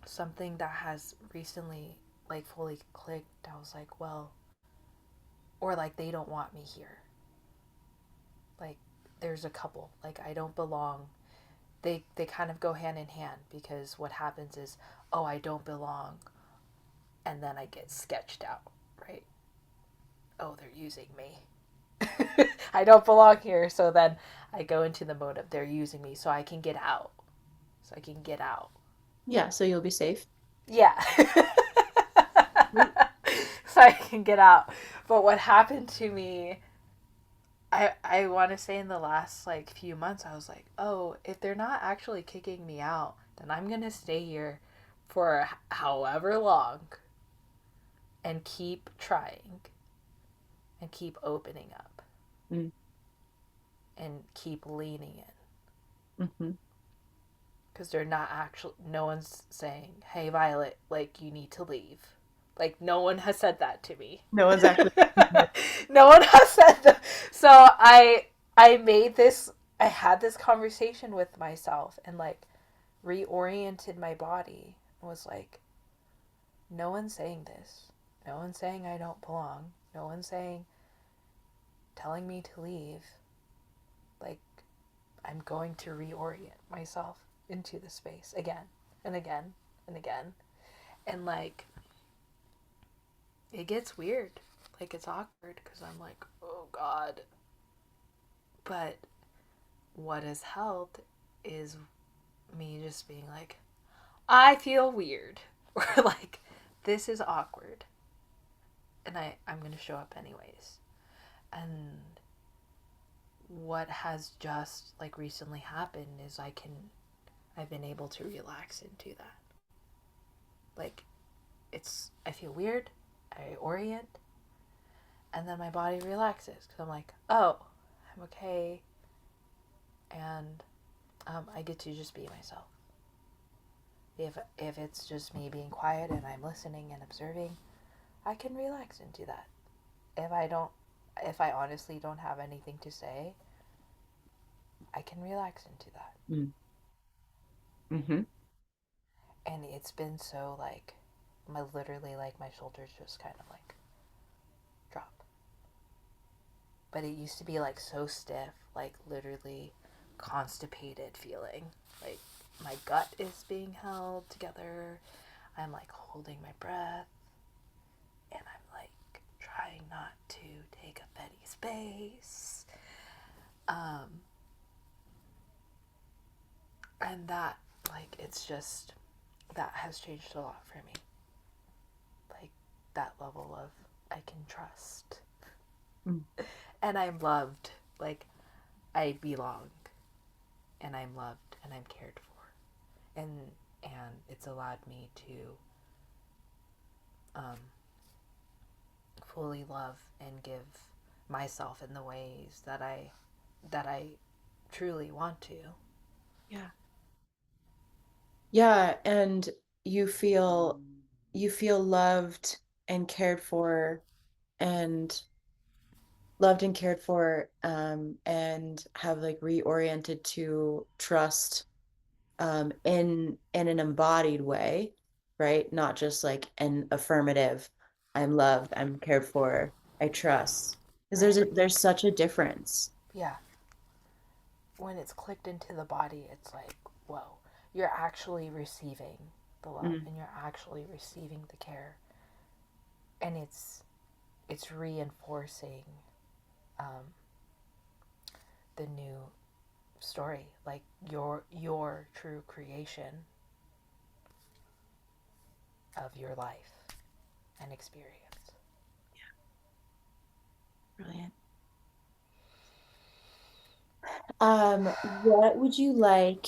Speaker 2: something that has recently like fully clicked, I was like, well, or like they don't want me here. Like there's a couple, like I don't belong. They kind of go hand in hand because what happens is, oh, I don't belong, and then I get sketched out, right? Oh, they're using me. I don't belong here, so then I go into the mode of they're using me so I can get out. So I can get out.
Speaker 1: Yeah, so you'll be safe.
Speaker 2: Yeah. So I can get out. But what happened to me, I want to say in the last like few months, I was like, oh, if they're not actually kicking me out, then I'm gonna stay here for however long and keep trying and keep opening up
Speaker 1: Mm.
Speaker 2: and keep leaning in
Speaker 1: Hmm.
Speaker 2: because they're not actually. No one's saying, "Hey, Violet, like you need to leave." Like no one has said that to me.
Speaker 1: No one's actually.
Speaker 2: No one has said that. So I made this. I had this conversation with myself and like reoriented my body. And was like, no one's saying this. No one's saying I don't belong. No one's saying telling me to leave. Like I'm going to reorient myself into the space again and again and again. And like it gets weird. Like it's awkward because I'm like, oh God. But what has helped is me just being like, I feel weird. Or like, this is awkward. And I'm going to show up anyways. And what has just like recently happened is I've been able to relax into that. Like, I feel weird. I orient. And then my body relaxes because I'm like, oh, I'm okay. And I get to just be myself. If it's just me being quiet and I'm listening and observing, I can relax into that. If I don't, if I honestly don't have anything to say, I can relax into that.
Speaker 1: Mm-hmm.
Speaker 2: And it's been so like, my literally like my shoulders just kind of like drop. But it used to be like so stiff, like literally constipated feeling. Like my gut is being held together. I'm like holding my breath and I'm like trying not to take up any space. Um, and that, like, it's just, that has changed a lot for me. Like, that level of, I can trust.
Speaker 1: Mm.
Speaker 2: And I'm loved. Like, I belong. And I'm loved and I'm cared for. And it's allowed me to um, fully love and give myself in the ways that I truly want to.
Speaker 1: Yeah. Yeah, and you feel you feel and loved and cared for, and have like reoriented to trust, in an embodied way, right? Not just like an affirmative, I'm loved, I'm cared for, I trust. Because
Speaker 2: Right.
Speaker 1: there's such a difference.
Speaker 2: Yeah. When it's clicked into the body, it's like, whoa, you're actually receiving the love
Speaker 1: Mm.
Speaker 2: and you're actually receiving the care. And it's reinforcing um, the new story, like your true creation of your life and experience.
Speaker 1: Brilliant. What would you like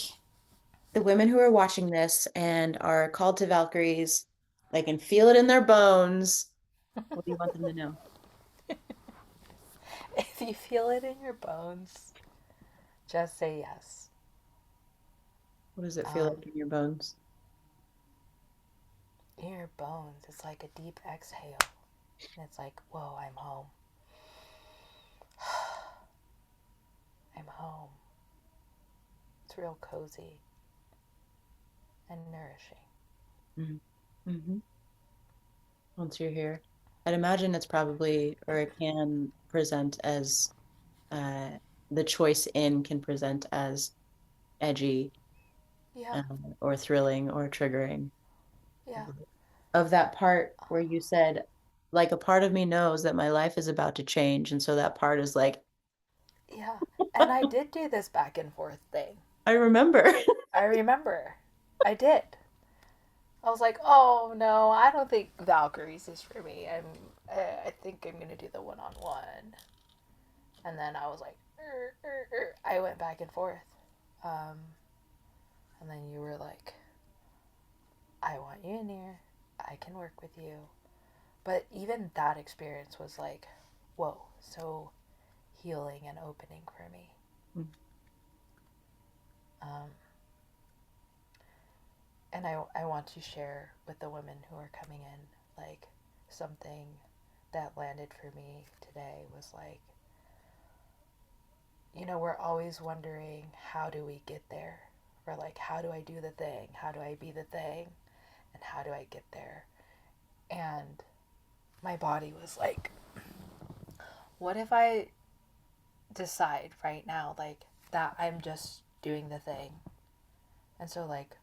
Speaker 1: the women who are watching this and are called to Valkyries, they can feel it in their bones. What do you want them to know?
Speaker 2: If you feel it in your bones, just say yes.
Speaker 1: What does it feel
Speaker 2: Um,
Speaker 1: like in your bones?
Speaker 2: in your bones, it's like a deep exhale. And it's like, whoa, I'm home. I'm home. It's real cozy and nourishing.
Speaker 1: Mm-hmm. Once you're here. I'd imagine it's probably, or it can present as uh, the choice in can present as edgy
Speaker 2: Yeah,
Speaker 1: or thrilling or triggering.
Speaker 2: yeah,
Speaker 1: Of that part where you said, like, a part of me knows that my life is about to change. And so that part is like,
Speaker 2: yeah. And I did do this back and forth thing.
Speaker 1: I remember.
Speaker 2: I remember. I did. I was like, oh no, I don't think Valkyries is for me. I think I'm gonna do the one on one. And then I was like, I went back and forth. Um, and then you were like, I want you in here. I can work with you. But even that experience was like, whoa, so healing and opening for me. Um, and I want to share with the women who are coming in, like, something that landed for me today was like, we're always wondering, how do we get there? Or like, how do I do the thing? How do I be the thing? And how do I get there? And my body was like, what if I decide right now, like, that I'm just doing the thing? And so, like,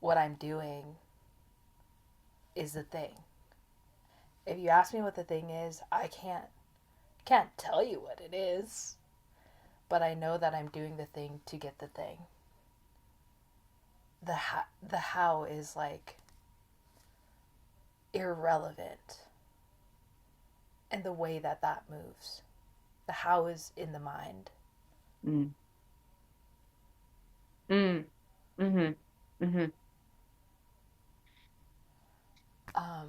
Speaker 2: what I'm doing is the thing. If you ask me what the thing is, I can't tell you what it is, but I know that I'm doing the thing to get the thing. The how is like irrelevant in the way that that moves. The how is in the mind.
Speaker 1: Mm, mm, mm-hmm, mm-hmm.
Speaker 2: Um,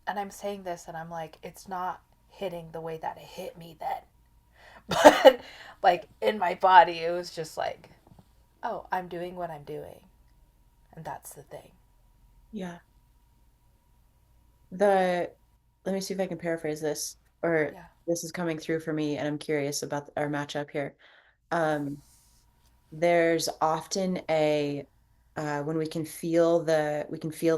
Speaker 2: and I'm saying this, and I'm like, it's not hitting the way that it hit me then, but like in my body, it was just like, oh, I'm doing what I'm doing, and that's the thing.
Speaker 1: Yeah. The Let me see if I can paraphrase this, or
Speaker 2: Yeah,
Speaker 1: this is coming through for me, and I'm curious about our matchup here. Um, there's often a when we can feel the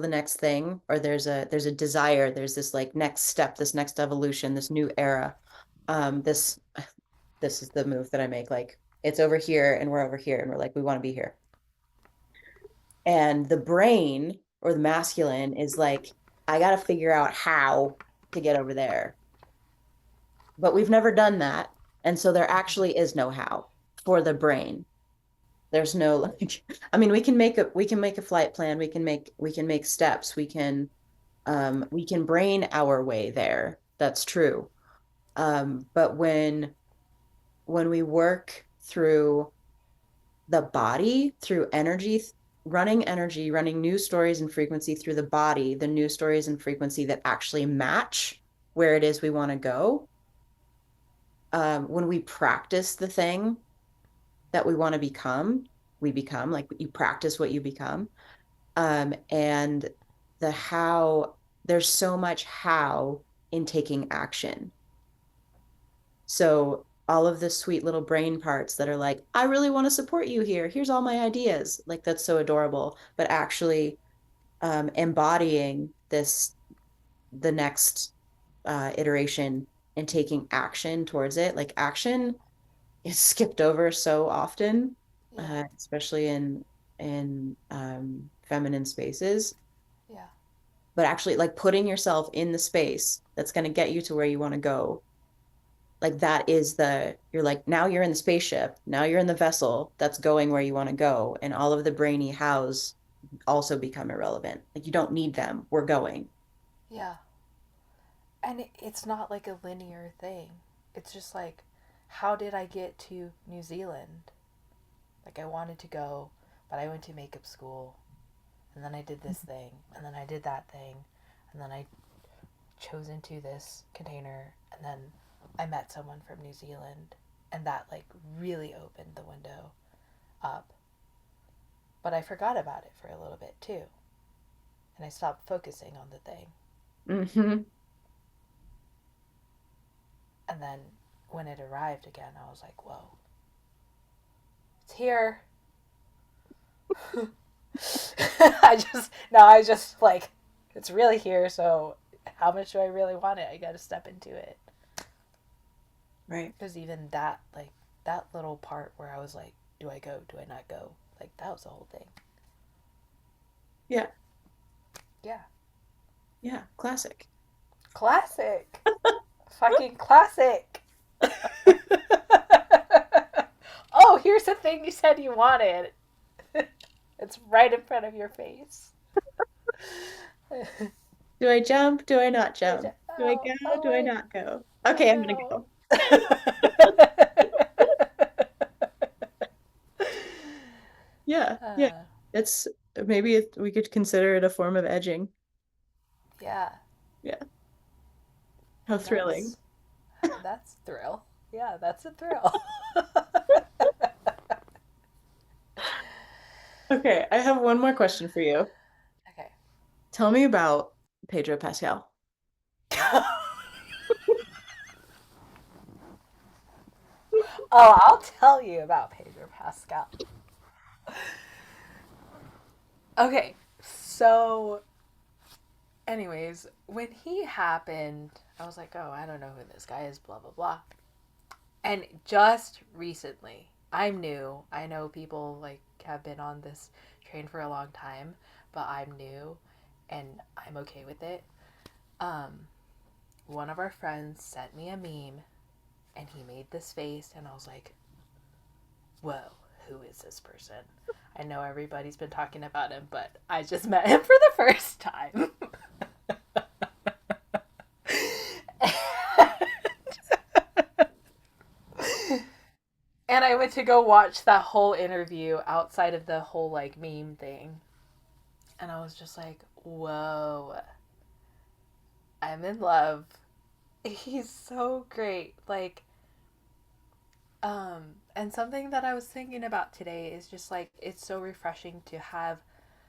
Speaker 1: next thing, or there's a desire, there's this like next step, this next evolution, this new era. This is the move that I make. Like it's over here and we're over here and we're like, we want to be here. And the brain or the masculine is like, I got to figure out how to get over there. But we've never done that. And so there actually is no how for the brain. There's no like, I mean, we can make a flight plan, we can make steps, we can brain our way there. That's true. But when we work through the body, through energy, running new stories and frequency through the body, the new stories and frequency that actually match where it is we want to go. When we practice the thing that we want to become, we become like you practice what you become. And the how, there's so much how in taking action. So all of the sweet little brain parts that are like, I really want to support you here. Here's all my ideas. Like that's so adorable. But actually embodying the next iteration and taking action towards it. Like action is skipped over so often,
Speaker 2: yeah,
Speaker 1: especially in feminine spaces.
Speaker 2: yeah,
Speaker 1: But actually, like putting yourself in the space that's going to get you to where you want to go, like that is you're like, now you're in the spaceship, now you're in the vessel that's going where you want to go. And all of the brainy hows also become irrelevant. Like you don't need them. We're going.
Speaker 2: yeah. And it's not like a linear thing. It's just like, how did I get to New Zealand? Like, I wanted to go, but I went to makeup school, and then I did this thing, and then I did that thing, and then I chose into this container, and then I met someone from New Zealand, and that, like, really opened the window up. But I forgot about it for a little bit, too, and I stopped focusing on the thing.
Speaker 1: Hmm.
Speaker 2: And then when it arrived again, I was like, whoa, it's here. I just like, it's really here, so how much do I really want it? I got to step into it.
Speaker 1: Right.
Speaker 2: Because even that, like, that little part where I was like, do I go? Do I not go? Like, that was the whole thing.
Speaker 1: Yeah.
Speaker 2: Yeah.
Speaker 1: Yeah. Classic.
Speaker 2: Classic. Fucking classic. Oh, here's the thing you said you wanted. It's right in front of your face.
Speaker 1: Do I jump? Do I not jump? Do I
Speaker 2: Oh,
Speaker 1: go?
Speaker 2: oh
Speaker 1: Do I
Speaker 2: my,
Speaker 1: not go?
Speaker 2: oh
Speaker 1: Okay, I'm gonna
Speaker 2: no.
Speaker 1: go. Yeah. Yeah.
Speaker 2: uh,
Speaker 1: It's maybe we could consider it a form of edging.
Speaker 2: yeah,
Speaker 1: Yeah. How
Speaker 2: and
Speaker 1: thrilling.
Speaker 2: that's thrill. Yeah, that's a thrill.
Speaker 1: Okay, I have one more question for you.
Speaker 2: Okay.
Speaker 1: Tell me about Pedro Pascal.
Speaker 2: Oh, I'll tell you about Pedro Pascal. Okay, so, anyways, when he happened, I was like, oh, I don't know who this guy is, blah, blah, blah. And just recently, I'm new. I know people like have been on this train for a long time, but I'm new and I'm okay with it. Um, One of our friends sent me a meme and he made this face, and I was like, whoa, who is this person? I know everybody's been talking about him, but I just met him for the first time. And I went to go watch that whole interview outside of the whole like meme thing. And I was just like, whoa, I'm in love. He's so great. And something that I was thinking about today is just like, it's so refreshing to have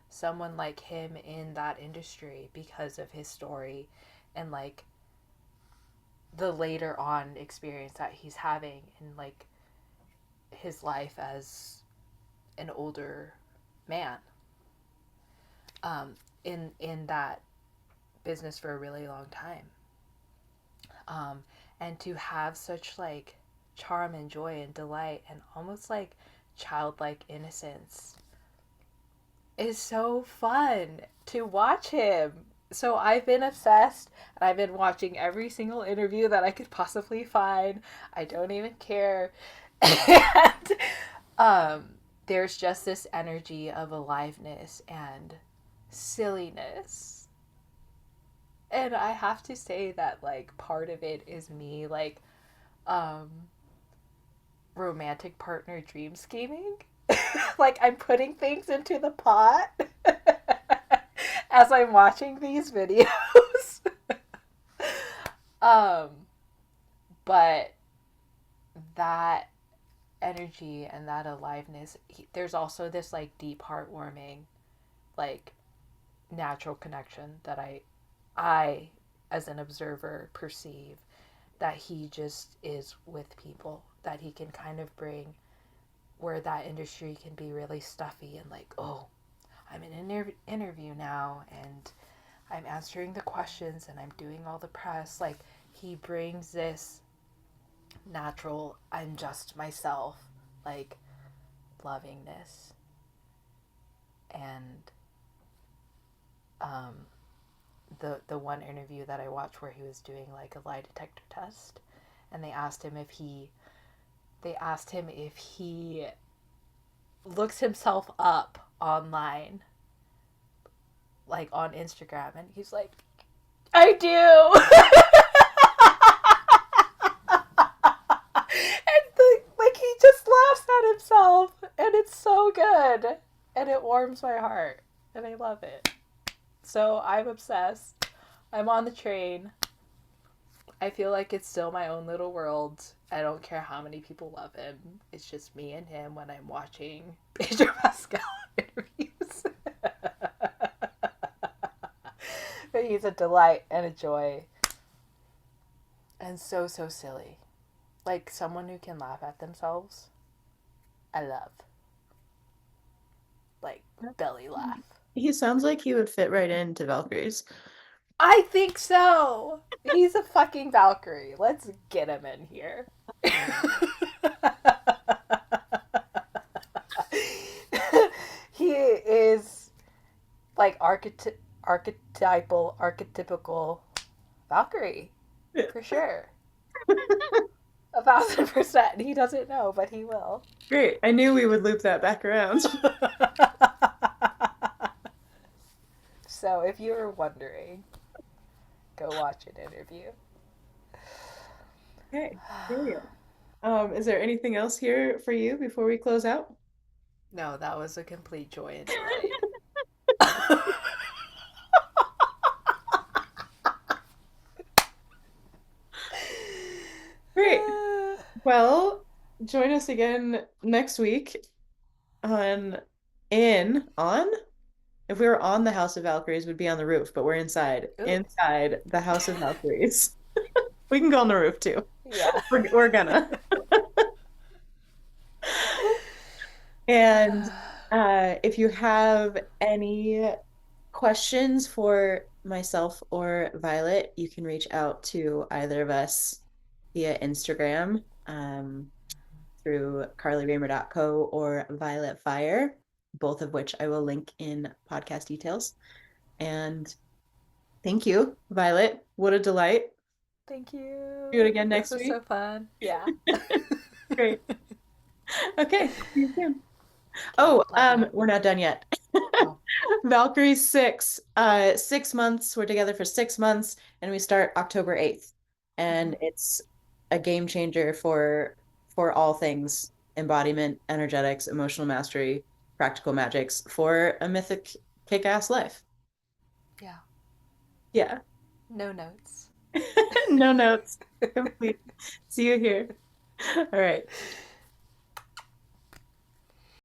Speaker 2: someone like him in that industry because of his story and like the later on experience that he's having in like his life as an older man in that business for a really long time, and to have such like charm and joy and delight and almost like childlike innocence is so fun to watch him. So I've been obsessed and I've been watching every single interview that I could possibly find. I don't even care. And there's just this energy of aliveness and silliness. And I have to say that like part of it is me like um romantic partner dream scheming. Like I'm putting things into the pot as I'm watching these videos. um but that energy and that aliveness, there's also this like deep heartwarming like natural connection that I as an observer perceive that he just is with people, that he can kind of bring where that industry can be really stuffy and like, oh, I'm in an interview now and I'm answering the questions and I'm doing all the press. Like, he brings this natural, I'm just myself, like, lovingness. And um, the one interview that I watched where he was doing like a lie detector test, and they asked him if he looks himself up online, like on Instagram, and he's like, I do. And like he just laughs at himself, and it's so good, and it warms my heart, and I love it. So I'm obsessed. I'm on the train. I feel like it's still my own little world. I don't care how many people love him. It's just me and him when I'm watching Pedro Pascal interviews. But he's a delight and a joy. And so, so silly. Like someone who can laugh at themselves. I love. Like belly laugh.
Speaker 1: He sounds like he would fit right into Valkyries.
Speaker 2: I think so. He's a fucking Valkyrie. Let's get him in here. He is like archetypical Valkyrie for sure. 1,000%. He doesn't know, but he will.
Speaker 1: Great. I knew we would loop that back around.
Speaker 2: So if you were wondering, go watch an interview.
Speaker 1: Okay, brilliant. Is there anything else here for you before we close out?
Speaker 2: No, that was a complete joy and delight.
Speaker 1: Great. Well, join us again next week on on. If we were on the House of Valkyries, we'd be on the roof, but we're
Speaker 2: Ooh,
Speaker 1: inside the House of Valkyries. We can go on the roof too.
Speaker 2: yeah.
Speaker 1: We're gonna. And if you have any questions for myself or Violet, you can reach out to either of us via Instagram, through carlyraemer.co or Violet Fire, both of which I will link in podcast details. And thank you, Violet. What a delight.
Speaker 2: Thank
Speaker 1: Do it
Speaker 2: you.
Speaker 1: again
Speaker 2: This
Speaker 1: next
Speaker 2: was so
Speaker 1: week.
Speaker 2: fun. Yeah.
Speaker 1: Great. Okay. See you soon.
Speaker 2: Okay,
Speaker 1: Oh,
Speaker 2: love you.
Speaker 1: we're not done yet.
Speaker 2: Oh.
Speaker 1: Valkyrie 6, 6 months. We're together for 6 months, and we start October 8th.
Speaker 2: Mm-hmm.
Speaker 1: And it's a game changer for all things embodiment, energetics, emotional mastery, practical magics for a mythic kick-ass life.
Speaker 2: Yeah.
Speaker 1: Yeah.
Speaker 2: No notes.
Speaker 1: No notes. Complete. See you here. All right.